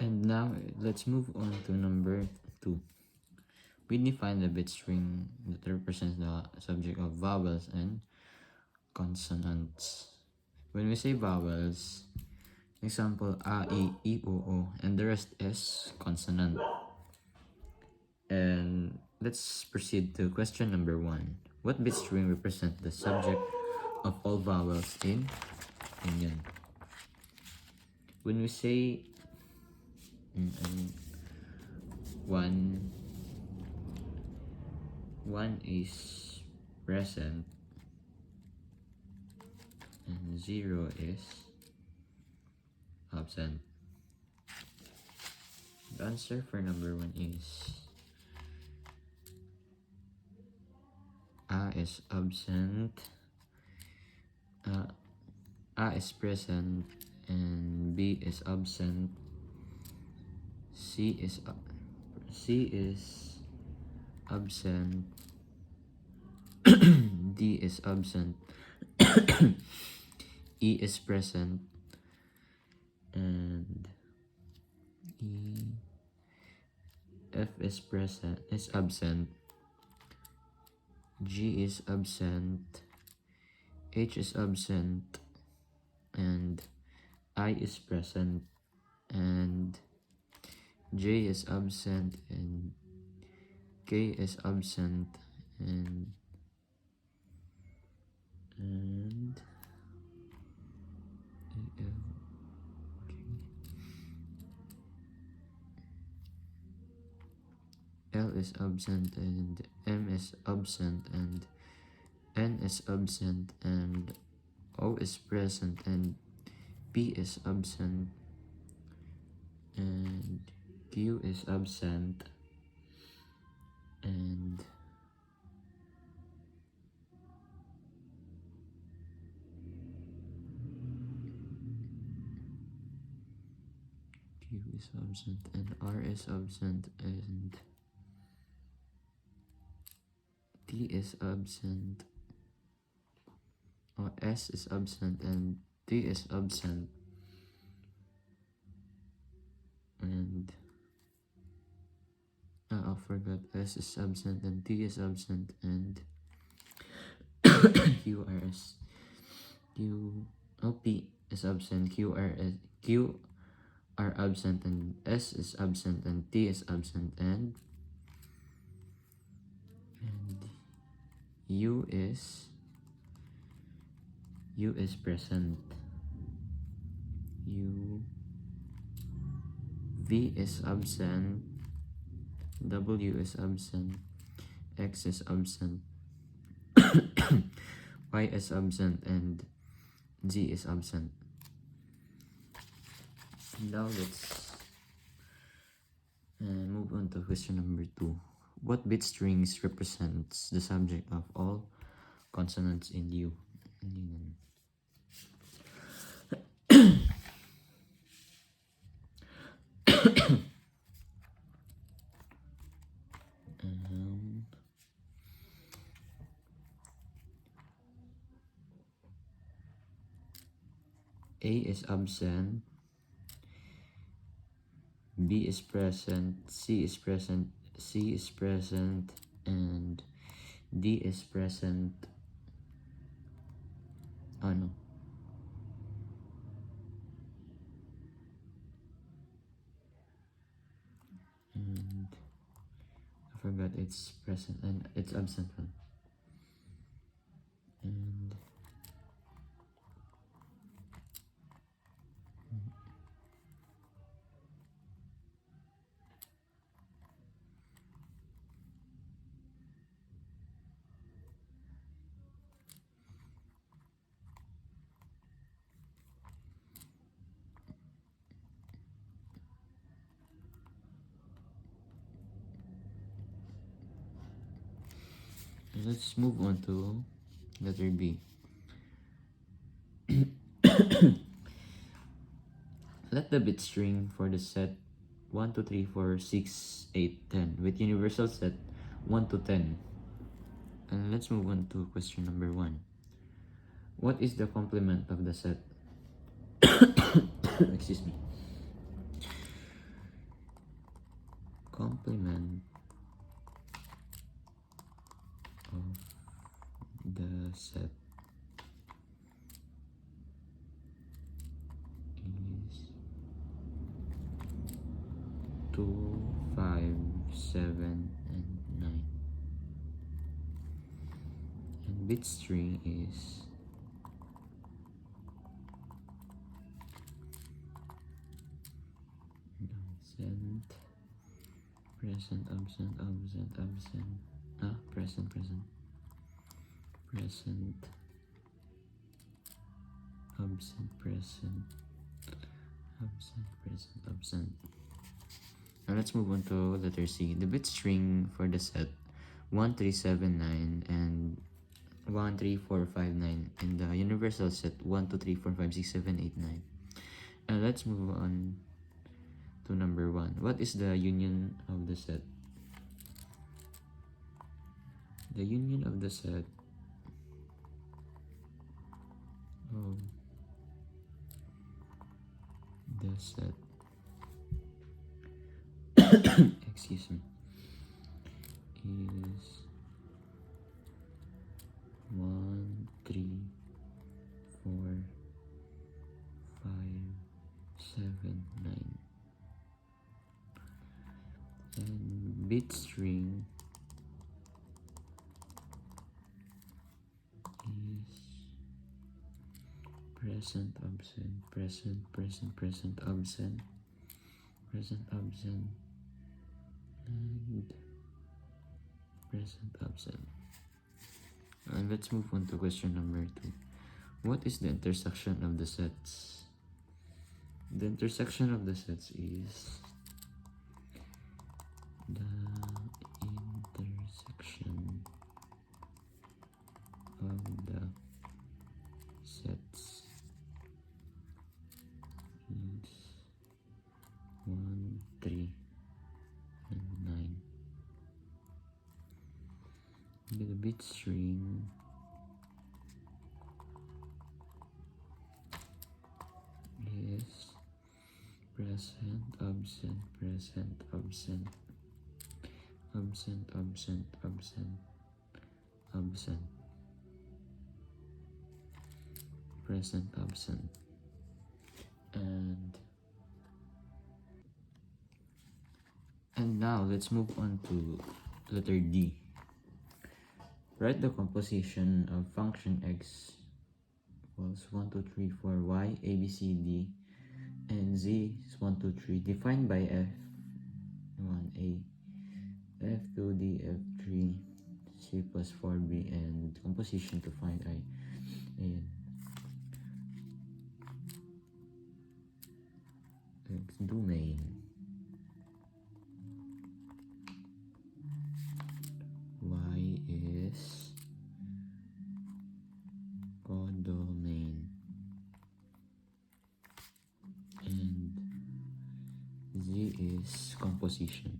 And now let's move on to number 2. We define the bit string that represents the subject of vowels and consonants. When we say vowels, example a, e, o, and the rest is consonant. And let's proceed to question number 1. What bit string represents the subject of all vowels in Indian? When we say one is present and 0 is absent. The answer for number 1 is A is absent, A is present, and B is absent, C is absent, D is absent, E is present, and F is absent, G is absent, H is absent, and I is present, and J is absent, and K is absent, and L is absent, and M is absent, and N is absent, and O is present, and P is absent, and Q is absent, and Q is absent, and R is absent, and T is absent, or S is absent, and T is absent, and I forgot, S is absent, and T is absent, and P is absent, Q are absent, and S is absent, and T is absent, and U is present. V is absent, W is absent, X is absent, Y is absent, and Z is absent. Now let's move on to question number 2. What bit strings represents the subject of all consonants in U? A is absent, B is present, C is present, C is present, and D is present. Oh no. And I forgot it's present and it's absent one. And let's move on to letter B. Let the bit string for the set 1, 2, 3, 4, 6, 8, 10 with universal set 1 to 10. And let's move on to question number 1. What is the complement of the set? Excuse me. complement of the set is 2, 5, 7, and 9. And bit string is absent, present, absent, absent, absent, present, present, present, absent, present, absent, present, absent. Now let's move on to letter C. The bit string for the set 1379 and 13459 and the universal set 123456789. And let's move on to number 1. What is the union of the set? The union of the set of the set excuse me is 1, 3, 4, 5, 7, 9. And bit string is present, absent, present, present, present, absent, present, absent, and present, absent. And let's move on to question number 2. What is the intersection of the sets? The intersection of the sets is the intersection of the sets is 1, 3, and 9. The bit string is present, absent, present, absent, absent, absent, absent, absent, present, absent, and now let's move on to letter D. Write the composition of function x equals 1, 2, 3, 4, y, a, b, c, d, and z is 1, 2, 3, defined by f1a, f2d, f3, c plus 4b, and composition to find I. And x domain y is codomain and z is composition.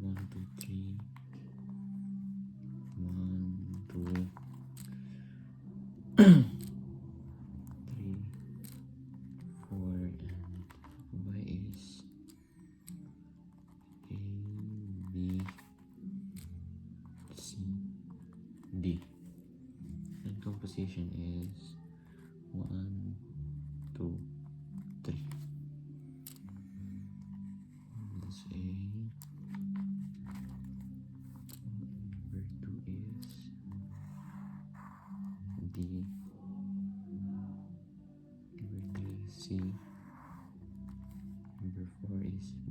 One, two, three. 1, 2, 3, 4, and y is a, b, c, d, and composition is 1, 2, 3. That's a. Number 2 is D. Number 3 is C. Number 4 is B.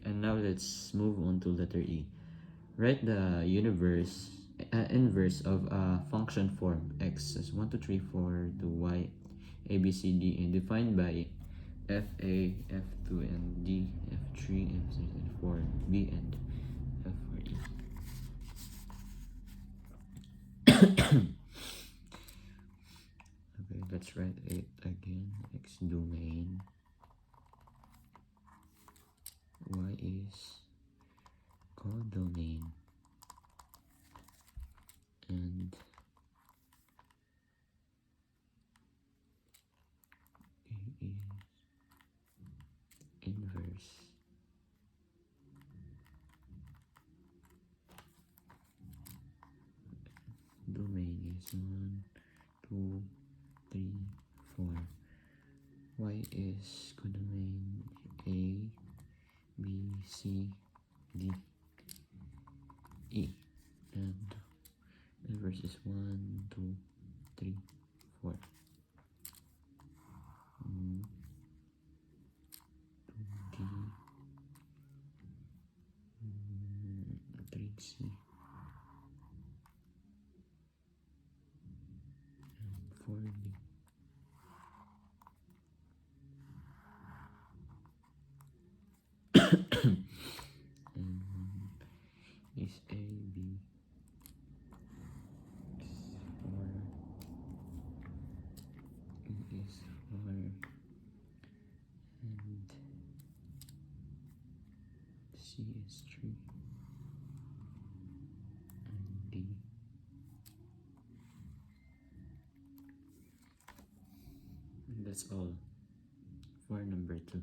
And now let's move on to letter E. Write the inverse of a function form x as 1, 2, 3, 4 to y, a, b, c, d, and defined by F A, F2 and D, F3, F6 and 4, B and F for E. Okay, let's write it again. X domain, Y is codomain, and A is inverse. Domain is 1, 2, 3, 4. Y is codomain A, B, C, D, E, and inverse is 1, 2, 3, 4. 2D, 3C, and 4D. And 1 is A, B, is 4, E is 4, and C is 3, and D. And that's all for number 2.